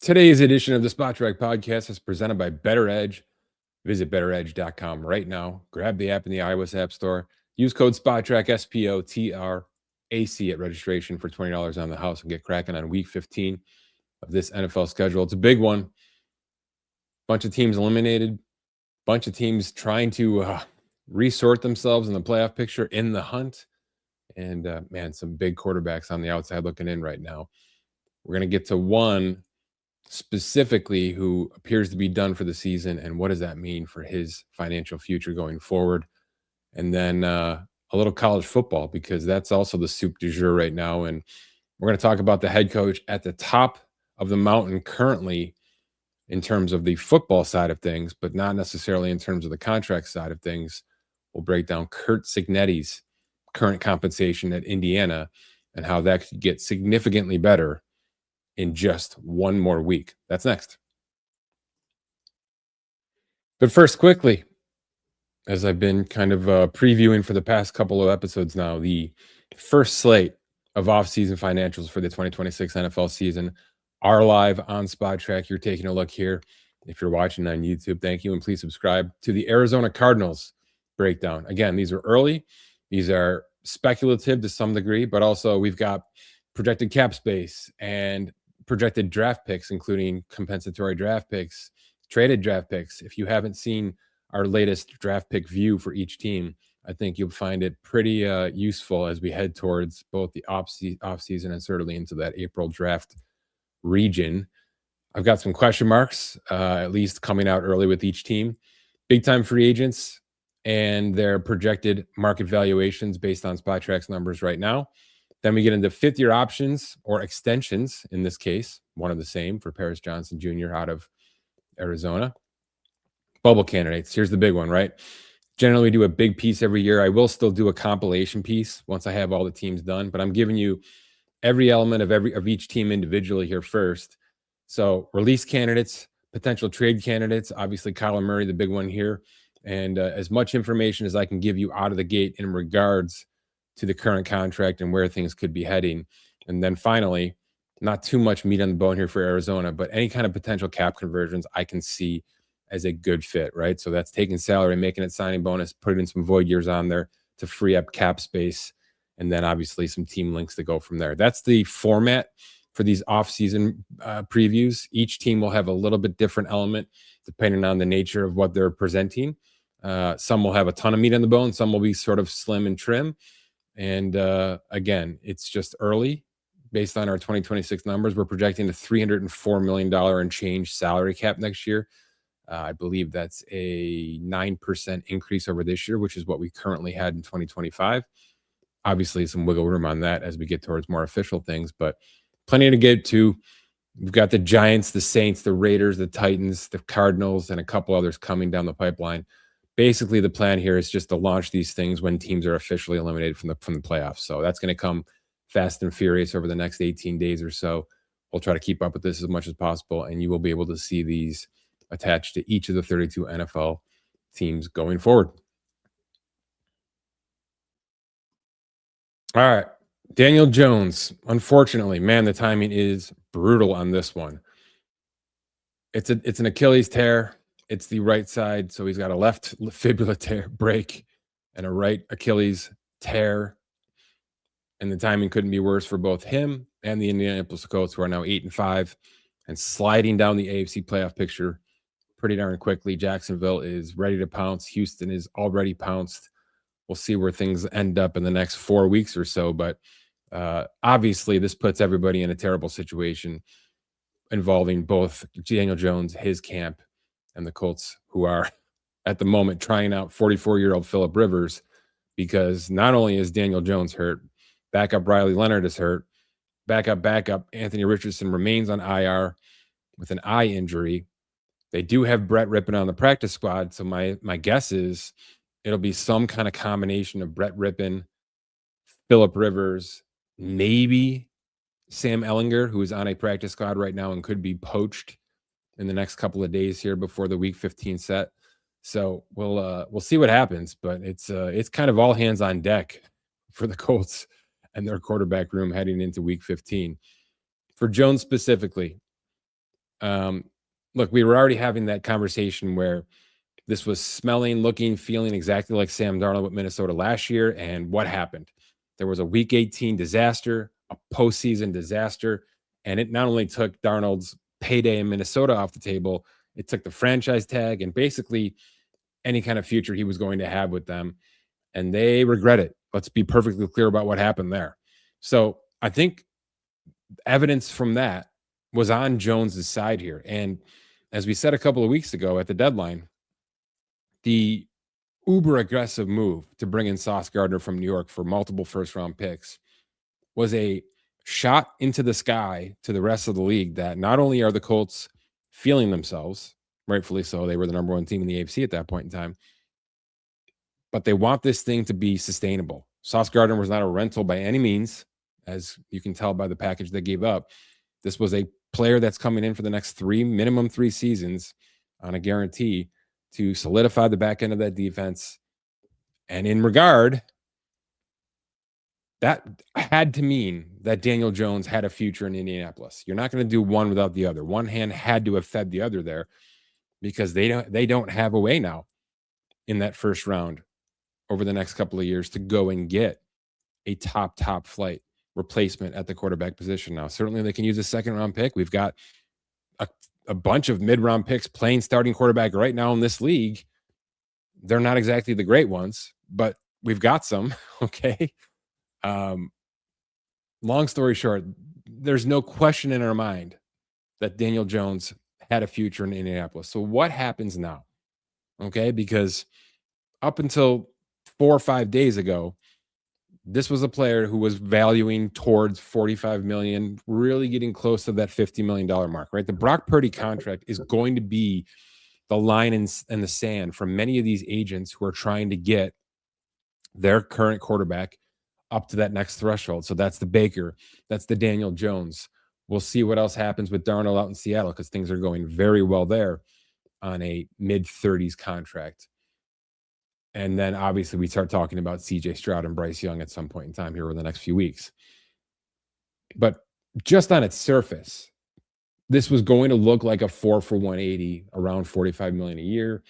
Today's edition of the Spot Track podcast is presented by Bettor Edge. Visit bettoredge.com right now. Grab the app in the iOS App Store. Use code SPOTTRACK, SPOTRAC at registration for $20 on the house and get cracking on week 15 of this NFL schedule. It's a big one. Bunch of teams eliminated. Bunch of teams trying to resort themselves in the playoff picture in the hunt. And, man, some big quarterbacks on the outside looking in right now. We're going to get to one specifically who appears to be done for the season, and what does that mean for his financial future going forward? And then a little college football, because that's also the soup du jour right now. And we're going to talk about the head coach at the top of the mountain currently in terms of the football side of things, but not necessarily in terms of the contract side of things. We'll break down Curt Cignetti's current compensation at Indiana and how that could get significantly better in just one more week. That's next. But first, quickly, as I've been kind of previewing for the past couple of episodes now, the first slate of off-season financials for the 2026 NFL season are live on Spot Track. You're taking a look here. If you're watching on YouTube, thank you. And please subscribe to the Arizona Cardinals breakdown. Again, these are early. These are speculative to some degree, but also we've got projected cap space and projected draft picks, including compensatory draft picks, traded draft picks. If you haven't seen our latest draft pick view for each team, I think you'll find it pretty useful as we head towards both the off-season and certainly into that April draft region. I've got some question marks, at least coming out early with each team. Big-time free agents and their projected market valuations based on Spot Track's numbers right now. Then we get into fifth-year options or extensions, in this case, one of the same for Paris Johnson Jr. out of Arizona. Bubble candidates. Here's the big one, right? Generally, we do a big piece every year. I will still do a compilation piece once I have all the teams done, but I'm giving you every element of each team individually here first. So release candidates, potential trade candidates, obviously Kyler Murray, the big one here, and as much information as I can give you out of the gate in regards to the current contract and where things could be heading. And then finally, not too much meat on the bone here for Arizona, but any kind of potential cap conversions I can see as a good fit, right? So that's taking salary, making it signing bonus, putting some void years on there to free up cap space, and then obviously some team links to go from there. That's the format for these off-season previews. Each team will have a little bit different element depending on the nature of what they're presenting. Some will have a ton of meat on the bone. Some will be sort of slim and trim. And again, it's just early. Based on our 2026 numbers, we're projecting a $304 million and change salary cap next year. I believe that's a 9% increase over this year, which is what we currently had in 2025. Obviously, some wiggle room on that as we get towards more official things, but plenty to get to. We've got the Giants, the Saints, the Raiders, the Titans, the Cardinals, and a couple others coming down the pipeline. Basically, the plan here is just to launch these things when teams are officially eliminated from the playoffs. So that's going to come fast and furious over the next 18 days or so. We'll try to keep up with this as much as possible, and you will be able to see these attached to each of the 32 NFL teams going forward. All right. Daniel Jones, unfortunately, man, the timing is brutal on this one. It's an Achilles tear. It's the right side, so he's got a left fibula tear break and a right Achilles tear. And the timing couldn't be worse for both him and the Indianapolis Colts, who are now 8-5 and sliding down the AFC playoff picture pretty darn quickly. Jacksonville is ready to pounce. Houston is already pounced. We'll see where things end up in the next 4 weeks or so. But obviously, this puts everybody in a terrible situation involving both Daniel Jones, his camp, and the Colts, who are at the moment trying out 44-year-old Phillip Rivers, because not only is Daniel Jones hurt, backup Riley Leonard is hurt, backup Anthony Richardson remains on IR with an eye injury. They do have Brett Rippon on the practice squad, so my guess is it'll be some kind of combination of Brett Rippon, Phillip Rivers, maybe Sam Ehlinger, who is on a practice squad right now and could be poached in the next couple of days here before the Week 15 set. So we'll see what happens, but it's kind of all hands on deck for the Colts and their quarterback room heading into Week 15. For Jones specifically, Um, look, we were already having that conversation where this was smelling, looking, feeling exactly like Sam Darnold with Minnesota last year. And what happened? There was a week 18 disaster, a postseason disaster. And it not only took Darnold's payday in Minnesota off the table, it took the franchise tag and basically any kind of future he was going to have with them. And they regret it. Let's be perfectly clear about what happened there. So I think evidence from that was on Jones's side here. And as we said a couple of weeks ago at the deadline, the uber aggressive move to bring in Sauce Gardner from New York for multiple first round picks was a shot into the sky to the rest of the league that not only are the Colts feeling themselves, rightfully so, they were the number one team in the AFC at that point in time, but they want this thing to be sustainable. Sauce Gardner was not a rental by any means, as you can tell by the package they gave up. This was a player that's coming in for the next minimum three seasons on a guarantee to solidify the back end of that defense. And in regard, that had to mean that Daniel Jones had a future in Indianapolis. You're not going to do one without the other. One hand had to have fed the other there because they don't have a way now in that first round over the next couple of years to go and get a top flight replacement at the quarterback position. Now, certainly they can use a second round pick. We've got a bunch of mid-round picks playing starting quarterback right now in this league. They're not exactly the great ones, but we've got some. Okay. Long story short, there's no question in our mind that Daniel Jones had a future in Indianapolis. So what happens now? Okay. Because up until 4 or 5 days ago, this was a player who was valuing towards 45 million, really getting close to that $50 million mark, right? The Brock Purdy contract is going to be the line in the sand for many of these agents who are trying to get their current quarterback up to that next threshold. So that's the Baker, that's the Daniel Jones. We'll see what else happens with Darnold out in Seattle because things are going very well there on a mid-30s contract. And then obviously we start talking about CJ Stroud and Bryce Young at some point in time here over the next few weeks. But just on its surface, this was going to look like a 4 for 180, around 45 million a year,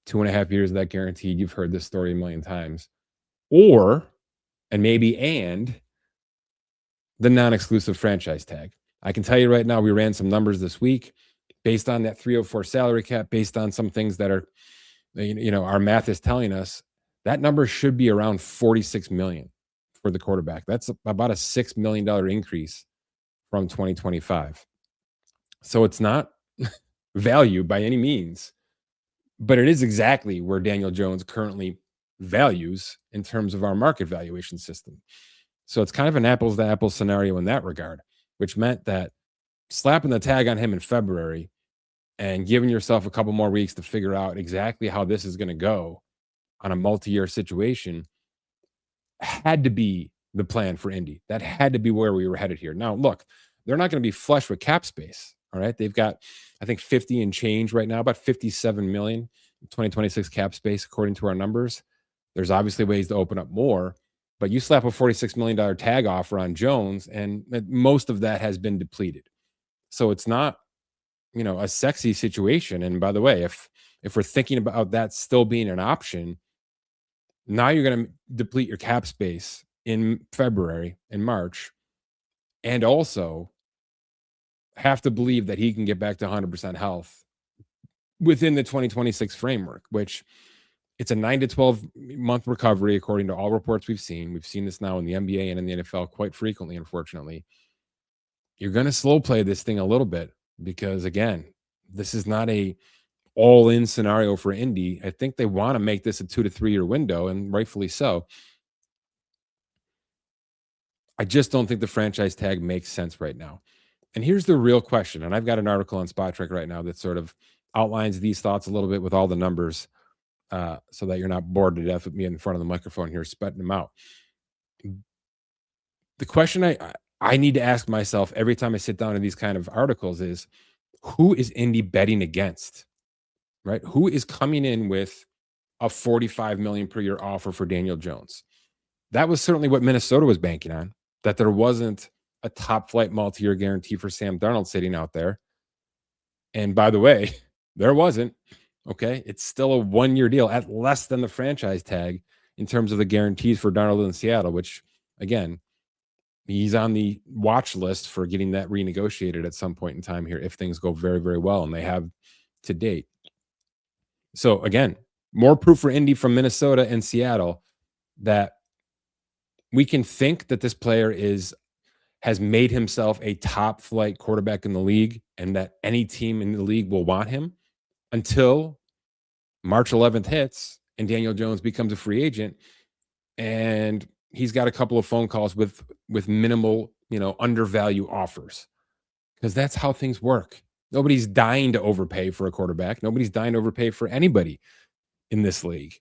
2.5 years of that guaranteed. You've heard this story a million times. Or, and the non-exclusive franchise tag. I can tell you right now, we ran some numbers this week based on that 304 salary cap, based on some things that are, our math is telling us that number should be around 46 million for the quarterback. That's about a $6 million increase from 2025. So it's not value by any means, but it is exactly where Daniel Jones currently values in terms of our market valuation system. So it's kind of an apples to apples scenario in that regard, which meant that slapping the tag on him in February and giving yourself a couple more weeks to figure out exactly how this is going to go on a multi-year situation had to be the plan for Indy. That had to be where we were headed here. Now, look, they're not going to be flush with cap space. All right. They've got, I think, 50 and change right now, about 57 million 2026 cap space, according to our numbers. There's obviously ways to open up more, but you slap a $46 million tag offer on Jones, and most of that has been depleted. So it's not, a sexy situation. And by the way, if we're thinking about that still being an option, now you're going to deplete your cap space in February and March, and also have to believe that he can get back to 100% health within the 2026 framework, which it's a 9 to 12 month recovery, according to all reports we've seen. We've seen this now in the NBA and in the NFL quite frequently, unfortunately. You're going to slow play this thing a little bit because, again, this is not a all-in scenario for Indy. I think they want to make this a 2 to 3 year window, and rightfully so. I just don't think the franchise tag makes sense right now. And here's the real question, and I've got an article on Spot Trek right now that sort of outlines these thoughts a little bit with all the numbers, so that you're not bored to death with me in front of the microphone here spitting them out. The question I need to ask myself every time I sit down in these kind of articles is, who is Indy betting against, right? Who is coming in with a 45 million per year offer for Daniel Jones? That was certainly what Minnesota was banking on, that there wasn't a top flight multi-year guarantee for Sam Darnold sitting out there. And by the way, there wasn't. Okay. It's still a 1-year deal at less than the franchise tag in terms of the guarantees for Darnold in Seattle, which again, he's on the watch list for getting that renegotiated at some point in time here if things go very, very well. And they have to date. So again, more proof for Indy from Minnesota and Seattle that we can think that this player has made himself a top flight quarterback in the league and that any team in the league will want him until March 11th hits and Daniel Jones becomes a free agent and he's got a couple of phone calls with minimal, undervalue offers. Because that's how things work. Nobody's dying to overpay for a quarterback. Nobody's dying to overpay for anybody in this league.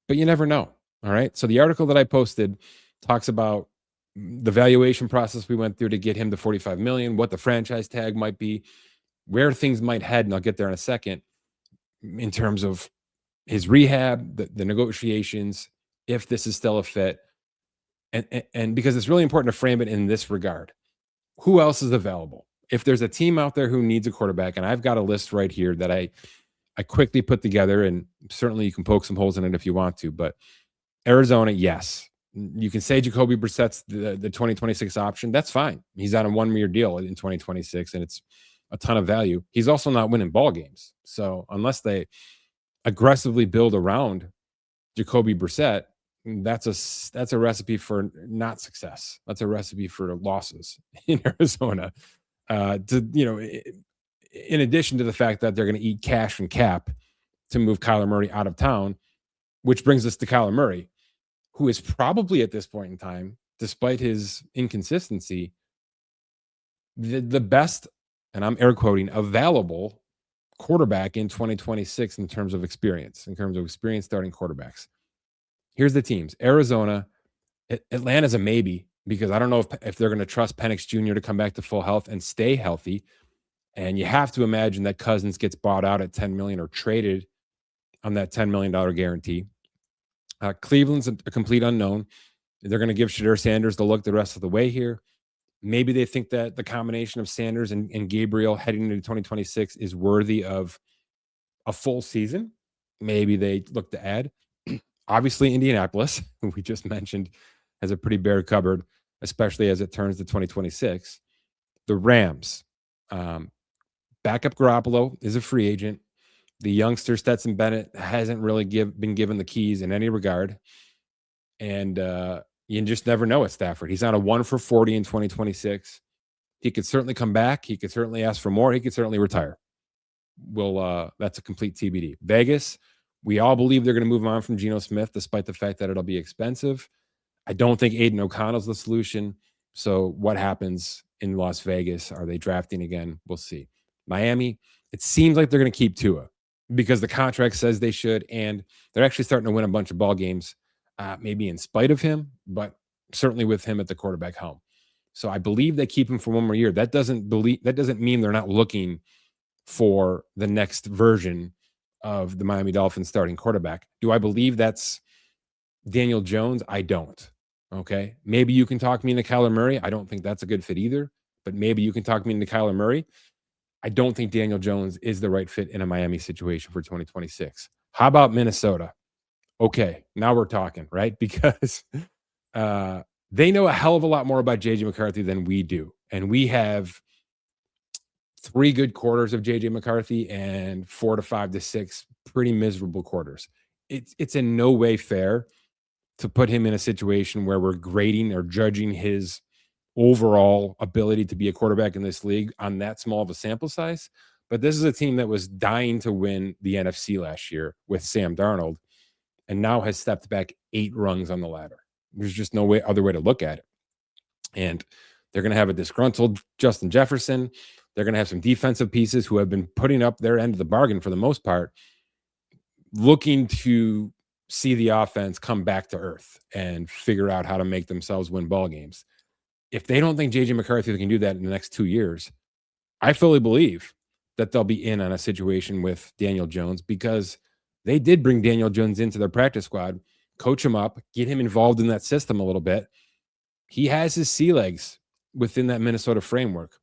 But you never know. All right. So the article that I posted talks about the valuation process we went through to get him to 45 million, what the franchise tag might be, where things might head, and I'll get there in a second, in terms of his rehab, the negotiations, if this is still a fit. And because it's really important to frame it in this regard. Who else is available? If there's a team out there who needs a quarterback, and I've got a list right here that I quickly put together, and certainly you can poke some holes in it if you want to, but Arizona, yes. You can say Jacoby Brissett's the 2026 option. That's fine. He's on a 1-year deal in 2026, and it's a ton of value. He's also not winning ball games. So unless they aggressively build around Jacoby Brissett, that's a recipe for not success. That's a recipe for losses in Arizona. In addition to the fact that they're going to eat cash and cap to move Kyler Murray out of town, which brings us to Kyler Murray, who is probably at this point in time, despite his inconsistency, the best, and I'm air quoting, available quarterback in 2026 in terms of experience starting quarterbacks. Here's the teams. Arizona, Atlanta's a maybe, because I don't know if they're going to trust Penix Jr. to come back to full health and stay healthy. And you have to imagine that Cousins gets bought out at $10 million or traded on that $10 million guarantee. Cleveland's a complete unknown. They're going to give Shedeur Sanders the look the rest of the way here. Maybe they think that the combination of Sanders and Gabriel heading into 2026 is worthy of a full season. Maybe they look to add. Obviously, Indianapolis, who we just mentioned, has a pretty bare cupboard, especially as it turns to 2026. The Rams, backup Garoppolo is a free agent. The youngster Stetson Bennett hasn't really been given the keys in any regard. And you just never know at Stafford. He's on a 1 for 40 in 2026. He could certainly come back. He could certainly ask for more. He could certainly retire. That's a complete TBD. Vegas, we all believe they're going to move on from Geno Smith, despite the fact that it'll be expensive. I don't think Aiden O'Connell's the solution. So what happens in Las Vegas? Are they drafting again? We'll see. Miami, it seems like they're going to keep Tua because the contract says they should, and they're actually starting to win a bunch of ball games, maybe in spite of him, but certainly with him at the quarterback helm. So I believe they keep him for 1 more year. That doesn't mean they're not looking for the next version of the Miami Dolphins starting quarterback. Do I believe that's Daniel Jones? I don't. Okay. Maybe you can talk me into Kyler Murray. I don't think that's a good fit either, but maybe you can talk me into Kyler Murray. I don't think Daniel Jones is the right fit in a Miami situation for 2026. How about Minnesota? Okay. Now we're talking, right? Because they know a hell of a lot more about JJ McCarthy than we do. And we have 3 good quarters of JJ McCarthy and 4 to 5 to 6 pretty miserable quarters. It's in no way fair to put him in a situation where we're grading or judging his overall ability to be a quarterback in this league on that small of a sample size. But this is a team that was dying to win the NFC last year with Sam Darnold and now has stepped back 8 rungs on the ladder. There's just no other way to look at it. And they're going to have a disgruntled Justin Jefferson. They're going to have some defensive pieces who have been putting up their end of the bargain for the most part, looking to see the offense come back to earth and figure out how to make themselves win ball games. If they don't think JJ McCarthy can do that in the next 2 years, I fully believe that they'll be in on a situation with Daniel Jones, because they did bring Daniel Jones into their practice squad, coach him up, get him involved in that system a little bit. He has his sea legs within that Minnesota framework.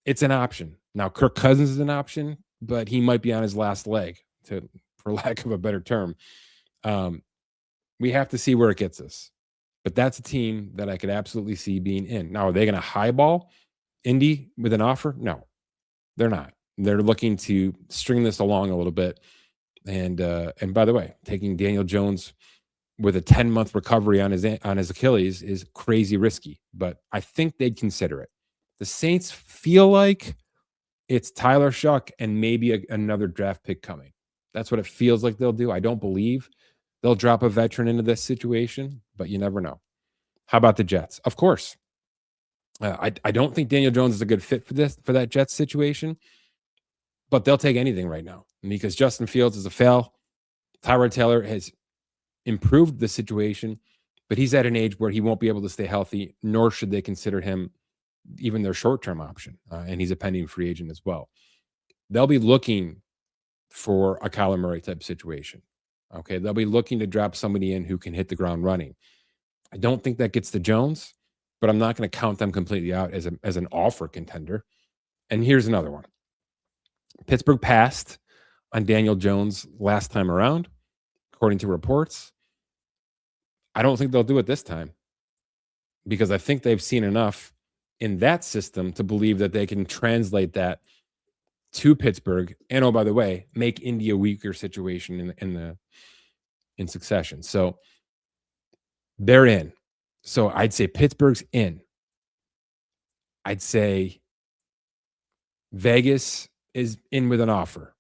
It's an option. Now, Kirk Cousins is an option, but he might be on his last leg, for lack of a better term. We have to see where it gets us. But that's a team that I could absolutely see being in. Now, are they going to highball Indy with an offer? No, they're not. They're looking to string this along a little bit. And by the way, taking Daniel Jones with a 10-month recovery on his Achilles is crazy risky, but I think they'd consider it. The Saints feel like it's Tyler Shuck and maybe another draft pick coming. That's what it feels like they'll do. I don't believe they'll drop a veteran into this situation, but you never know. How about the Jets? Of course. I don't think Daniel Jones is a good fit for that Jets situation, but they'll take anything right now because Justin Fields is a fail. Tyrod Taylor has improved the situation, but he's at an age where he won't be able to stay healthy, nor should they consider him even their short-term option. And he's a pending free agent as well. They'll be looking for a Kyler Murray type situation. Okay. They'll be looking to drop somebody in who can hit the ground running. I don't think that gets to Jones, but I'm not going to count them completely out as an offer contender. And here's another one. Pittsburgh passed on Daniel Jones last time around, according to reports. I don't think they'll do it this time because I think they've seen enough in that system to believe that they can translate that to Pittsburgh. And oh, by the way, make Indy a weaker situation in succession. So they're in. So I'd say Pittsburgh's in. I'd say Vegas is in with an offer.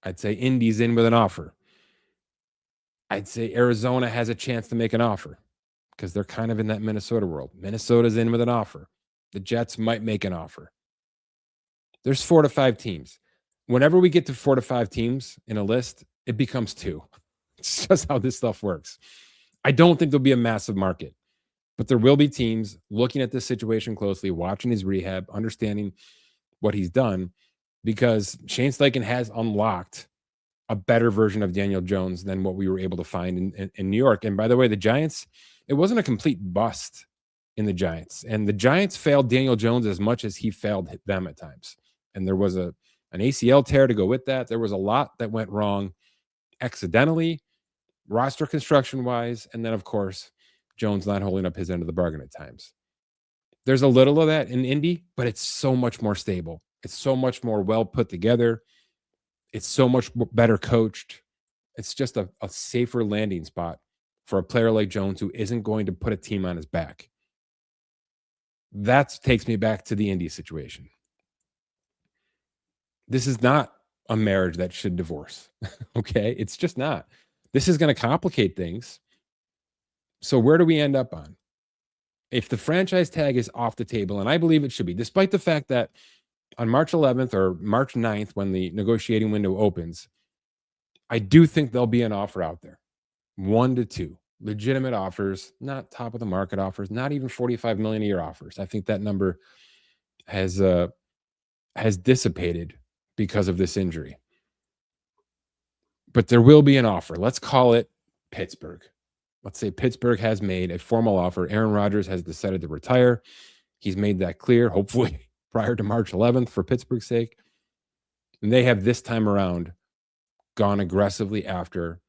I'd say Indy's in with an offer. I'd say Arizona has a chance to make an offer because they're kind of in that Minnesota world. Minnesota's in with an offer. The Jets might make an offer. There's 4 to 5 teams. Whenever we get to 4 to 5 teams in a list, it becomes 2. It's just how this stuff works. I don't think there'll be a massive market, but there will be teams looking at this situation closely, watching his rehab, understanding what he's done, because Shane Steichen has unlocked a better version of Daniel Jones than what we were able to find in New York. And by the way, the Giants, it wasn't a complete bust in the Giants. And the Giants failed Daniel Jones as much as he failed them at times. And there was an ACL tear to go with that. There was a lot that went wrong accidentally, roster construction-wise, and then, of course, Jones not holding up his end of the bargain at times. There's a little of that in Indy, but it's so much more stable. It's so much more well put together. It's so much better coached. It's just a safer landing spot for a player like Jones who isn't going to put a team on his back. That takes me back to the Indy situation. This is not a marriage that should divorce. Okay? It's just not. This is going to complicate things. So where do we end up on? If the franchise tag is off the table, and I believe it should be, despite the fact that on March 11th or March 9th, when the negotiating window opens, I do think there'll be an offer out there. 1 to 2 legitimate offers, not top of the market offers, not even $45 million a year offers. I think that number has dissipated because of this injury. But there will be an offer. Let's call it Pittsburgh. Let's say Pittsburgh has made a formal offer. Aaron Rodgers has decided to retire. He's made that clear, hopefully prior to March 11th for Pittsburgh's sake. And they have this time around gone aggressively after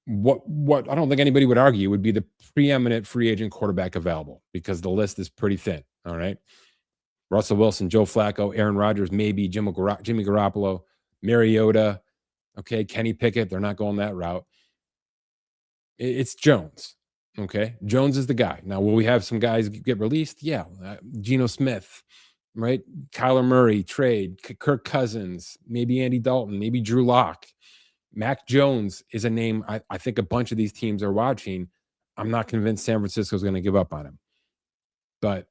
what I don't think anybody would argue would be the preeminent free agent quarterback available, because the list is pretty thin. All right. Russell Wilson, Joe Flacco, Aaron Rodgers, maybe Jimmy Garoppolo, Mariota. Okay. Kenny Pickett. They're not going that route. It's Jones. Okay. Jones is the guy. Now, will we have some guys get released? Yeah. Geno Smith, right? Kyler Murray trade, Kirk Cousins, maybe Andy Dalton, maybe Drew Lock. Mac Jones is a name I think a bunch of these teams are watching. I'm not convinced San Francisco is going to give up on him. But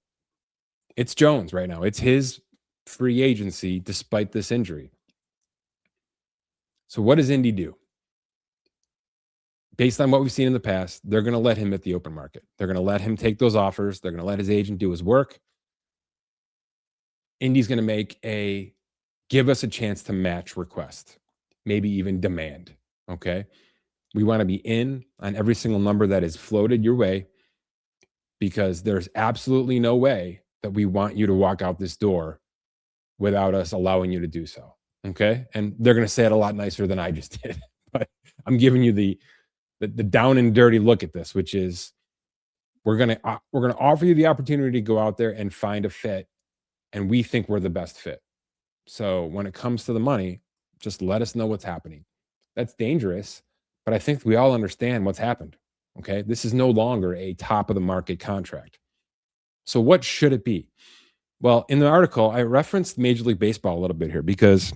it's Jones right now. It's his free agency despite this injury. So what does Indy do? Based on what we've seen in the past, they're going to let him hit the open market. They're going to let him take those offers. They're going to let his agent do his work. Indy's going to make a give us a chance to match request, maybe even demand. Okay. We want to be in on every single number that is floated your way, because there's absolutely no way that we want you to walk out this door without us allowing you to do so. Okay. And they're going to say it a lot nicer than I just did. But I'm giving you the down and dirty look at this, which is we're going to offer you the opportunity to go out there and find a fit, and we think we're the best fit. So when it comes to the money, just let us know what's happening. That's dangerous, but I think we all understand what's happened. Okay. This is no longer a top of the market contract. So what should it be? Well, in the article, I referenced Major League Baseball a little bit here because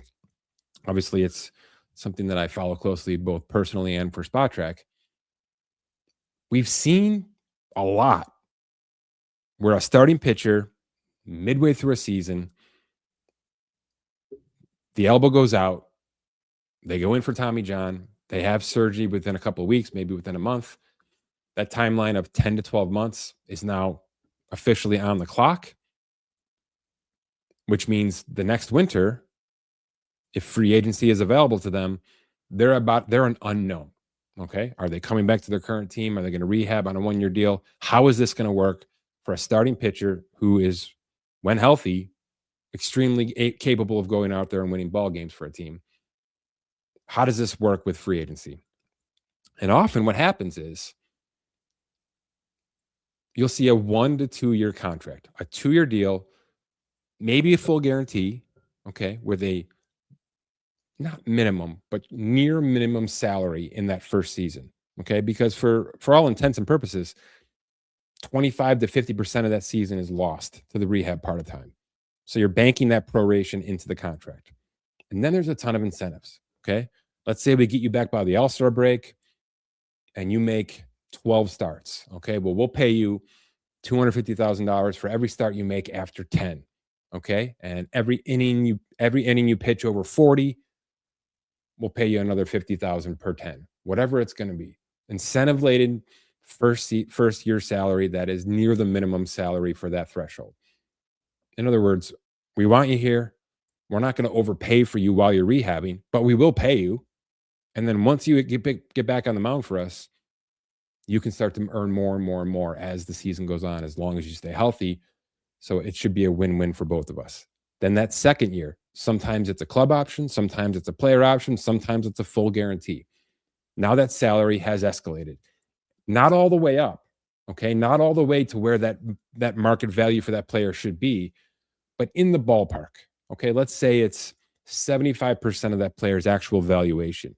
obviously it's something that I follow closely, both personally and for Spot Track. We've seen a lot where a starting pitcher midway through a season, the elbow goes out, they go in for Tommy John, they have surgery within a couple of weeks, maybe within a month. That timeline of 10 to 12 months is now officially on the clock, which means the next winter, if free agency is available to them, they're an unknown. Okay. Are they coming back to their current team? Are they going to rehab on a 1-year deal? How is this going to work for a starting pitcher who is, when healthy, extremely capable of going out there and winning ball games for a team? How does this work with free agency? And often what happens is you'll see a 1 to 2 year contract, a 2-year deal, maybe a full guarantee, okay, with a not minimum, but near minimum salary in that first season, okay? Because for all intents and purposes, 25 to 50% of that season is lost to the rehab part of time. So you're banking that proration into the contract. And then there's a ton of incentives, okay? Let's say we get you back by the All-Star break and you make 12 starts, okay? Well, we'll pay you $250,000 for every start you make after 10, okay? And every inning you pitch over 40, we'll pay you another $50,000 per 10, whatever it's going to be. Incentive-laden first year salary that is near the minimum salary for that threshold. In other words, we want you here. We're not going to overpay for you while you're rehabbing, but we will pay you. And then once you get back on the mound for us, you can start to earn more and more and more as the season goes on, as long as you stay healthy. So it should be a win-win for both of us. Then that second year, sometimes it's a club option, sometimes it's a player option, sometimes it's a full guarantee. Now that salary has escalated. Not all the way up, okay? Not all the way to where that market value for that player should be, but in the ballpark, okay? Let's say it's 75% of that player's actual valuation.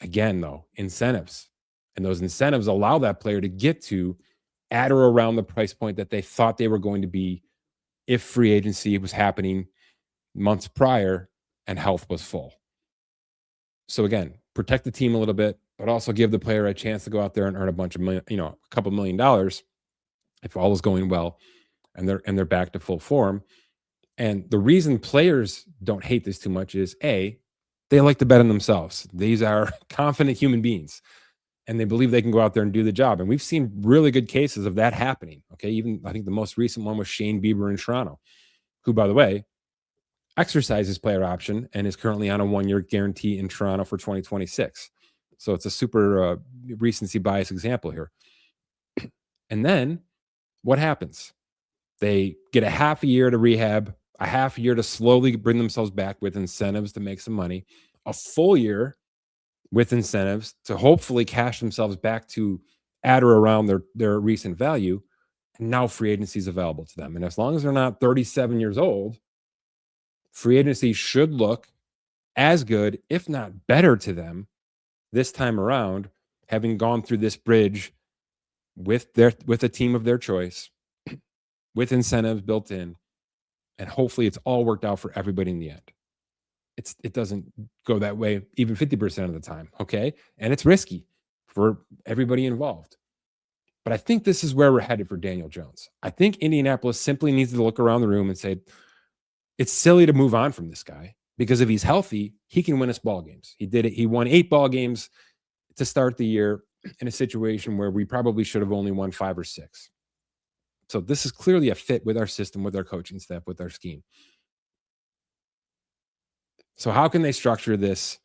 Again, though, incentives. And those incentives allow that player to get to at or around the price point that they thought they were going to be if free agency was happening months prior and health was full. So again, protect the team a little bit, but also give the player a chance to go out there and earn a bunch of million, a couple $1 million if all is going well and they're back to full form. And the reason players don't hate this too much is they like to bet on themselves. These are confident human beings and they believe they can go out there and do the job. And we've seen really good cases of that happening. Okay. Even I think the most recent one was Shane Bieber in Toronto, who, by the way, exercised his player option and is currently on a 1-year guarantee in Toronto for 2026. So it's a super recency bias example here. And then what happens? They get a half a year to rehab, a half year to slowly bring themselves back with incentives to make some money, a full year with incentives to hopefully cash themselves back to at or around their recent value. And now free agency is available to them. And as long as they're not 37 years old, free agency should look as good, if not better to them this time around, having gone through this bridge with a team of their choice, with incentives built in, and hopefully it's all worked out for everybody in the end. It doesn't go that way even 50% of the time, okay? And it's risky for everybody involved. But I think this is where we're headed for Daniel Jones. I think Indianapolis simply needs to look around the room and say, it's silly to move on from this guy because if he's healthy, he can win us ball games. He did it. He won 8 ball games to start the year in a situation where we probably should have only won 5 or 6. So this is clearly a fit with our system, with our coaching staff, with our scheme. So how can they structure this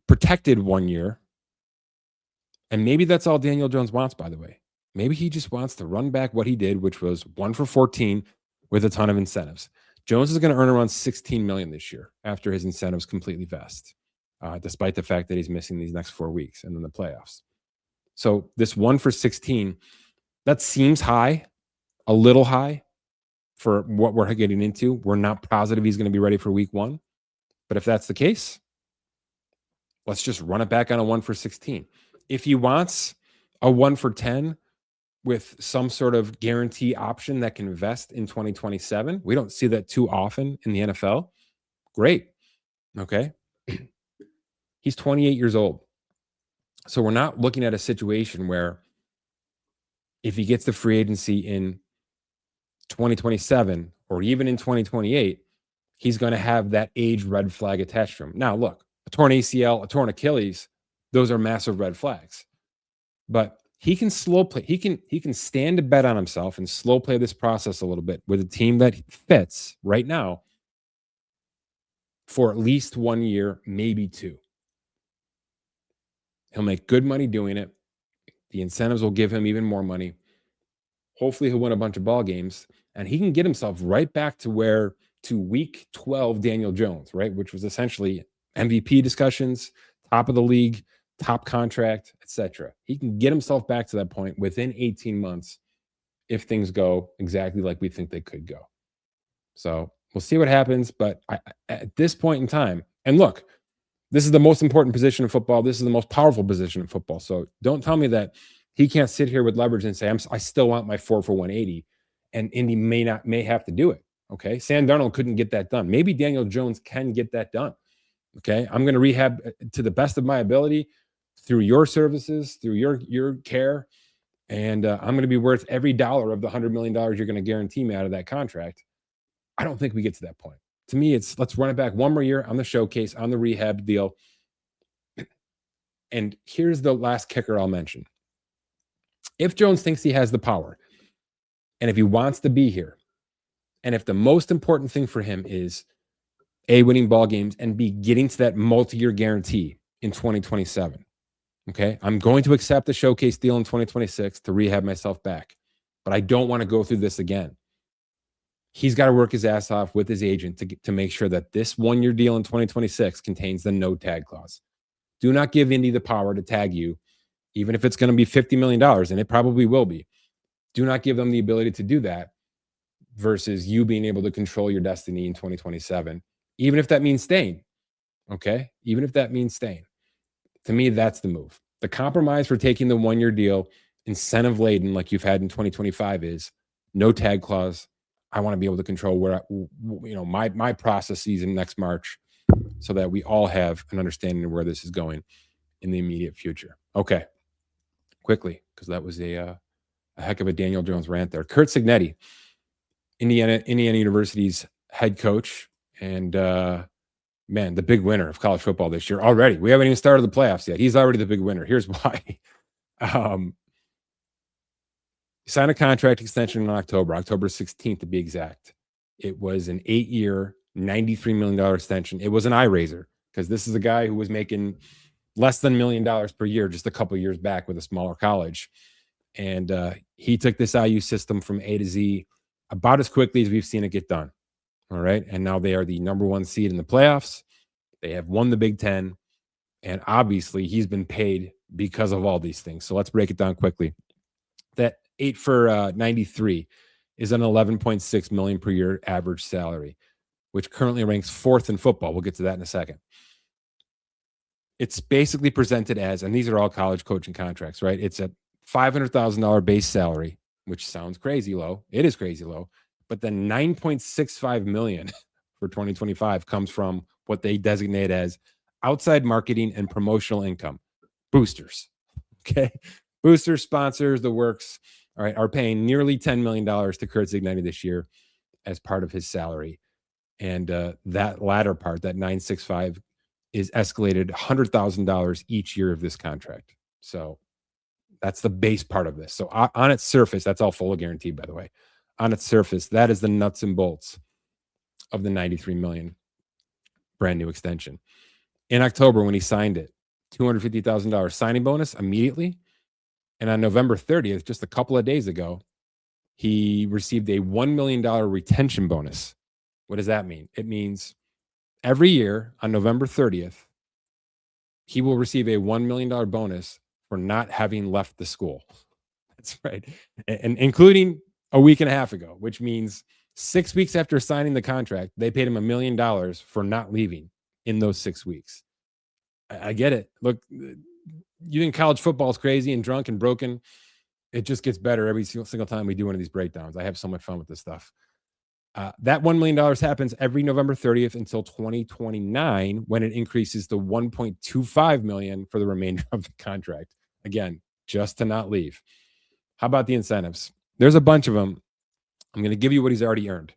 protected 1 year? And maybe that's all Daniel Jones wants, by the way. Maybe he just wants to run back what he did, which was 1 for 14 with a ton of incentives. Jones is going to earn around $16 million this year after his incentives completely vest, despite the fact that he's missing these next 4 weeks and then the playoffs. So this 1 for 16, that seems high, a little high for what we're getting into. We're not positive he's going to be ready for week 1. But if that's the case, let's just run it back on a 1 for 16. If he wants a 1 for 10 with some sort of guarantee option that can vest in 2027, we don't see that too often in the NFL. Great. Okay. He's 28 years old. So we're not looking at a situation where if he gets the free agency in 2027 or even in 2028, he's going to have that age red flag attached to him. Now, look, a torn ACL, a torn Achilles, those are massive red flags. But he can slow play. He can stand to bet on himself and slow play this process a little bit with a team that fits right now for at least 1 year, maybe 2. He'll make good money doing it. The incentives will give him even more money. Hopefully he'll win a bunch of ball games and he can get himself right back to week 12 Daniel Jones, right? Which was essentially MVP discussions, top of the league, top contract, etc. He can get himself back to that point within 18 months if things go exactly like we think they could go. So we'll see what happens. But at this point in time, and look, this is the most important position in football. This is the most powerful position in football. So don't tell me that he can't sit here with leverage and say, I still want my 4 for 180. And Indy may have to do it. Okay. Sam Darnold couldn't get that done. Maybe Daniel Jones can get that done. Okay. I'm going to rehab to the best of my ability through your services, through your care. And I'm going to be worth every dollar of the $100 million you're going to guarantee me out of that contract. I don't think we get to that point. To me, it's let's run it back 1 more year on the showcase, on the rehab deal. And here's the last kicker I'll mention. If Jones thinks he has the power, and if he wants to be here, and if the most important thing for him is A, winning ball games, and B, getting to that multi-year guarantee in 2027, okay, I'm going to accept the showcase deal in 2026 to rehab myself back. But I don't want to go through this again. He's got to work his ass off with his agent to make sure that this 1 year deal in 2026 contains the no tag clause. Do not give Indy the power to tag you, even if it's going to be $50 million, and it probably will be. Do not give them the ability to do that versus you being able to control your destiny in 2027, even if that means staying. Okay? Even if that means staying. To me, that's the move. The compromise for taking the 1 year deal, incentive laden like you've had in 2025, is no tag clause. I want to be able to control where my processes in next March so that we all have an understanding of where this is going in the immediate future. Okay. Quickly, because that was a heck of a Daniel Jones rant there. Curt Cignetti, Indiana University's head coach, and man, the big winner of college football this year already. We haven't even started the playoffs yet. He's already the big winner. Here's why. He signed a contract extension in October 16th to be exact. It was an 8-year, $93 million extension. It was an eye raiser because this is a guy who was making less than $1 million per year just a couple of years back with a smaller college. And he took this IU system from A to Z about as quickly as we've seen it get done. All right. And now they are the number 1 seed in the playoffs. They have won the Big Ten. And obviously he's been paid because of all these things. So let's break it down quickly. That 8 for 93 is an $11.6 million per year average salary, which currently ranks 4th in football. We'll get to that in a second. It's basically presented as, and these are all college coaching contracts, right? It's a $500,000 base salary, which sounds crazy low. It is crazy low. But then $9.65 million for 2025 comes from what they designate as outside marketing and promotional income. Boosters. Okay. Boosters, sponsors, the works, all right, are paying nearly $10 million to Curt Cignetti this year as part of his salary. And that latter part, that 965, is escalated $100,000 each year of this contract. So that's the base part of this. So on its surface, that's all full of guarantee, by the way. On its surface, that is the nuts and bolts of the $93 million brand new extension. In October, when he signed it, $250,000 signing bonus immediately. And on November 30th, just a couple of days ago, he received a $1 million retention bonus, What does that mean? It means every year on November 30th, he will receive a $1 million bonus for not having left the school. That's right. And including a week and a half ago, which means 6 weeks after signing the contract, they paid him $1 million for not leaving in those 6 weeks. I get it. Look, you think college football is crazy and drunk and broken? It just gets better every single time we do one of these breakdowns. I have so much fun with this stuff. That $1 million happens every November 30th until 2029, when it increases to $1.25 million for the remainder of the contract. Again, just to not leave. How about the incentives? There's a bunch of them. I'm going to give you what he's already earned.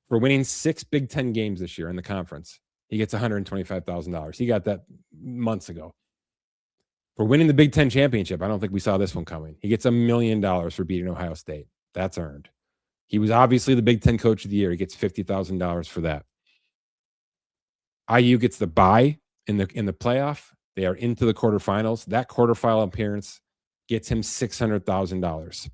For winning 6 Big Ten games this year in the conference, he gets $125,000. He got that months ago. For winning the Big Ten championship, I don't think we saw this one coming. He gets $1 million for beating Ohio State. That's earned. He was obviously the Big Ten Coach of the Year. He gets $50,000 for that. IU gets the bye in the playoff. They are into the quarterfinals. That quarterfinal appearance gets him $600,000.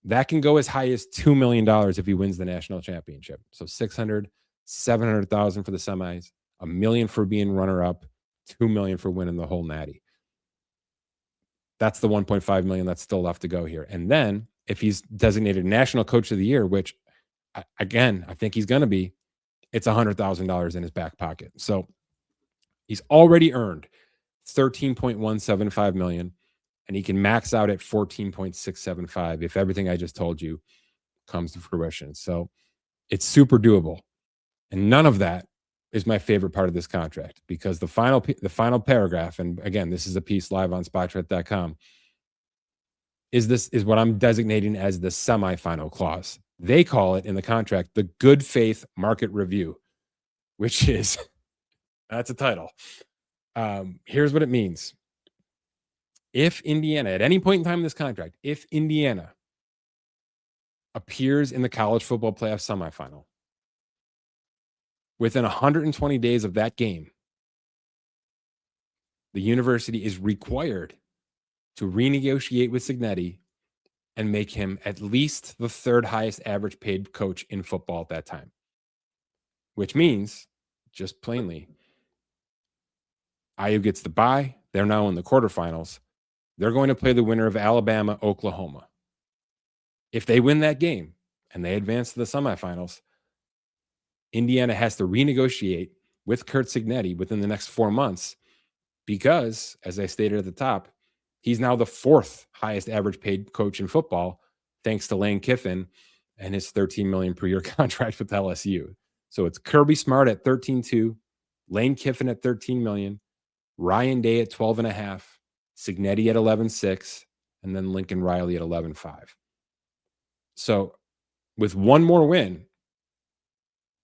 That can go as high as $2 million if he wins the national championship. So $600,000, $700,000 for the semis, $1 million for being runner-up, $2 million for winning the whole natty. That's the $1.5 million that's still left to go here. And then if he's designated National Coach of the Year, which, again, I think he's going to be, it's $100,000 in his back pocket. So he's already earned $13.175 million, and he can max out at $14.675 if everything I just told you comes to fruition. So it's super doable. And none of that is my favorite part of this contract, because the final paragraph, and again, this is a piece live on Spotrac.com, is what I'm designating as the semifinal clause. They call it in the contract the good faith market review, which is, that's a title. Here's what it means. If Indiana, at any point in time in this contract, if Indiana appears in the college football playoff semifinal, within 120 days of that game, the university is required to renegotiate with Cignetti and make him at least the third highest average paid coach in football at that time. Which means, just plainly, IU gets the bye. They're now in the quarterfinals. They're going to play the winner of Alabama, Oklahoma. If they win that game and they advance to the semifinals, Indiana has to renegotiate with Curt Cignetti within the next 4 months because, as I stated at the top, he's now the fourth highest average paid coach in football, thanks to Lane Kiffin and his $13 million per year contract with LSU. So it's Kirby Smart at 13.2, Lane Kiffin at $13 million, Ryan Day at 12.5, Cignetti at 11.6, and then Lincoln Riley at 11.5. So with one more win,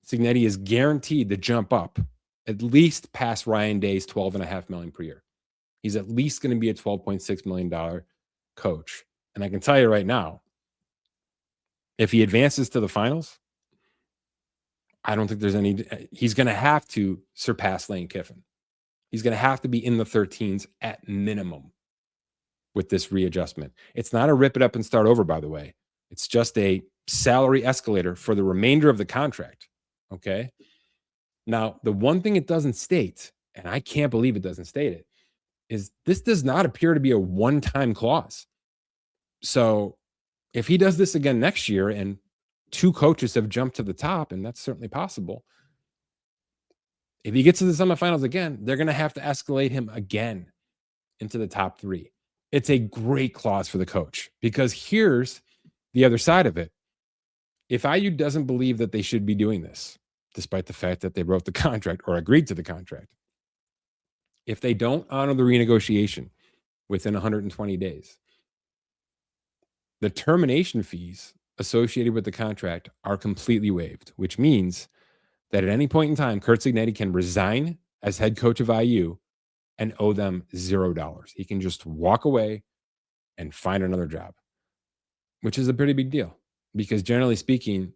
Cignetti is guaranteed to jump up at least past Ryan Day's $12.5 million per year. He's at least going to be a $12.6 million coach. And I can tell you right now, if he advances to the finals, I don't think there's any, he's going to have to surpass Lane Kiffin. He's going to have to be in the 13s at minimum with this readjustment. It's not a rip it up and start over, by the way. It's just a salary escalator for the remainder of the contract. Okay. Now, the one thing it doesn't state, and I can't believe it doesn't state it, is this does not appear to be a one-time clause. So if he does this again next year and 2 coaches have jumped to the top, and that's certainly possible, if he gets to the semifinals again, they're going to have to escalate him again into the top 3. It's a great clause for the coach, because here's the other side of it. If IU doesn't believe that they should be doing this, despite the fact that they wrote the contract or agreed to the contract, if they don't honor the renegotiation within 120 days, the termination fees associated with the contract are completely waived, which means that at any point in time, Curt Cignetti can resign as head coach of IU and owe them $0. He can just walk away and find another job, which is a pretty big deal, because generally speaking,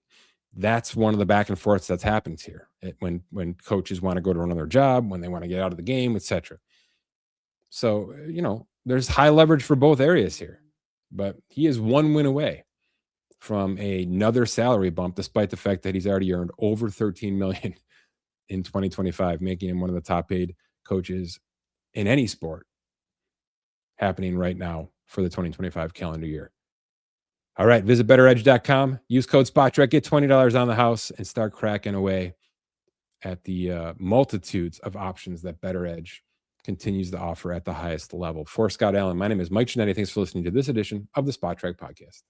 that's one of the back and forths that's happens here when coaches want to go to another job, when they want to get out of the game, etc. So, there's high leverage for both areas here, but he is one win away from another salary bump, despite the fact that he's already earned over $13 million in 2025, making him one of the top paid coaches in any sport happening right now for the 2025 calendar year. All right, visit bettoredge.com, use code SPOTTREK, get $20 on the house, and start cracking away at the multitudes of options that Bettor Edge continues to offer at the highest level. For Scott Allen, my name is Mike Ginnitti. Thanks for listening to this edition of the Spot Track Podcast.